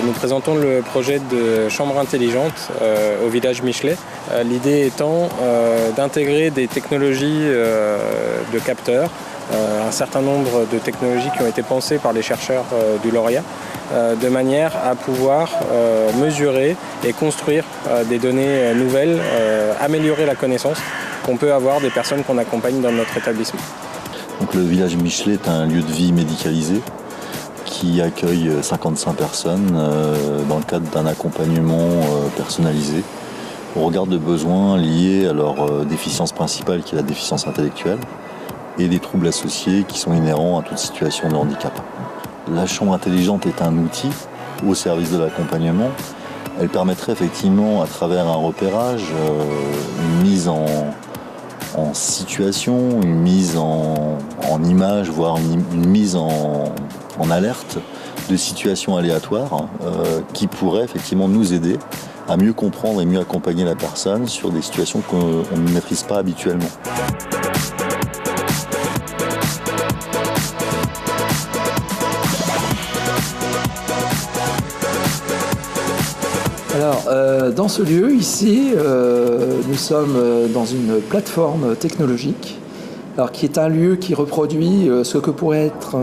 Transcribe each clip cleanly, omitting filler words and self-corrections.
Nous présentons le projet de chambre intelligente au village Michelet. L'idée étant d'intégrer des technologies de capteurs, un certain nombre de technologies qui ont été pensées par les chercheurs du lauréat, de manière à pouvoir mesurer et construire des données nouvelles, améliorer la connaissance qu'on peut avoir des personnes qu'on accompagne dans notre établissement. Donc, le village Michelet est un lieu de vie médicalisé qui accueille 55 personnes dans le cadre d'un accompagnement personnalisé au regard de besoins liés à leur déficience principale qui est la déficience intellectuelle et des troubles associés qui sont inhérents à toute situation de handicap. La chambre intelligente est un outil au service de l'accompagnement. Elle permettrait effectivement, à travers un repérage, une mise en situation, une mise en image, voire une mise en alerte de situations aléatoires qui pourraient effectivement nous aider à mieux comprendre et mieux accompagner la personne sur des situations qu'on ne maîtrise pas habituellement. Alors, dans ce lieu, ici, nous sommes dans une plateforme technologique, alors, qui est un lieu qui reproduit ce que pourrait être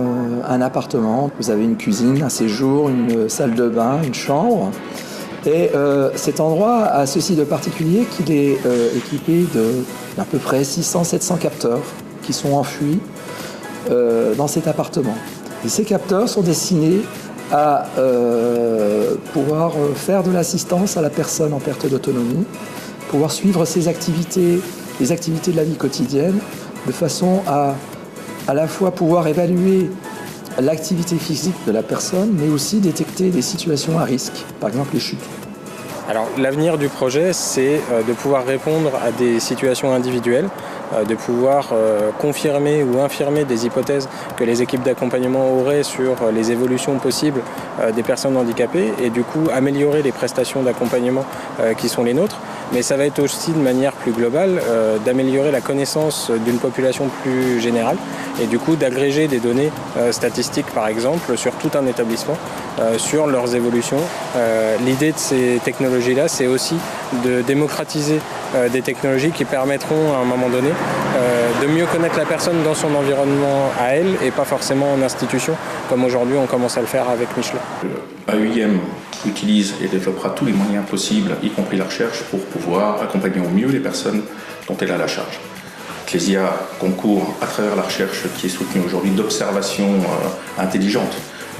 un appartement. Vous avez une cuisine, un séjour, une salle de bain, une chambre. Et cet endroit a ceci de particulier qu'il est équipé d'à peu près 600-700 capteurs qui sont enfouis dans cet appartement. Et ces capteurs sont destinés à pouvoir faire de l'assistance à la personne en perte d'autonomie, pouvoir suivre ses activités, les activités de la vie quotidienne, de façon à la fois pouvoir évaluer l'activité physique de la personne, mais aussi détecter des situations à risque, par exemple les chutes. Alors, l'avenir du projet, c'est de pouvoir répondre à des situations individuelles, de pouvoir confirmer ou infirmer des hypothèses que les équipes d'accompagnement auraient sur les évolutions possibles des personnes handicapées et du coup améliorer les prestations d'accompagnement qui sont les nôtres. Mais ça va être aussi de manière plus globale d'améliorer la connaissance d'une population plus générale et du coup d'agréger des données statistiques par exemple sur tout un établissement, sur leurs évolutions. L'idée de ces technologies-là, c'est aussi de démocratiser des technologies qui permettront à un moment donné de mieux connaître la personne dans son environnement à elle et pas forcément en institution comme aujourd'hui on commence à le faire avec Michelet. AUIM utilise et développera tous les moyens possibles, y compris la recherche, pour pouvoir accompagner au mieux les personnes dont elle a la charge. Clésia concourt à travers la recherche qui est soutenue aujourd'hui d'observation intelligente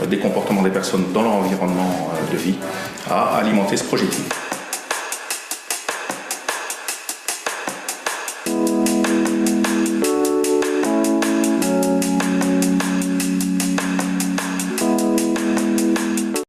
des comportements des personnes dans leur environnement de vie à alimenter ce projet.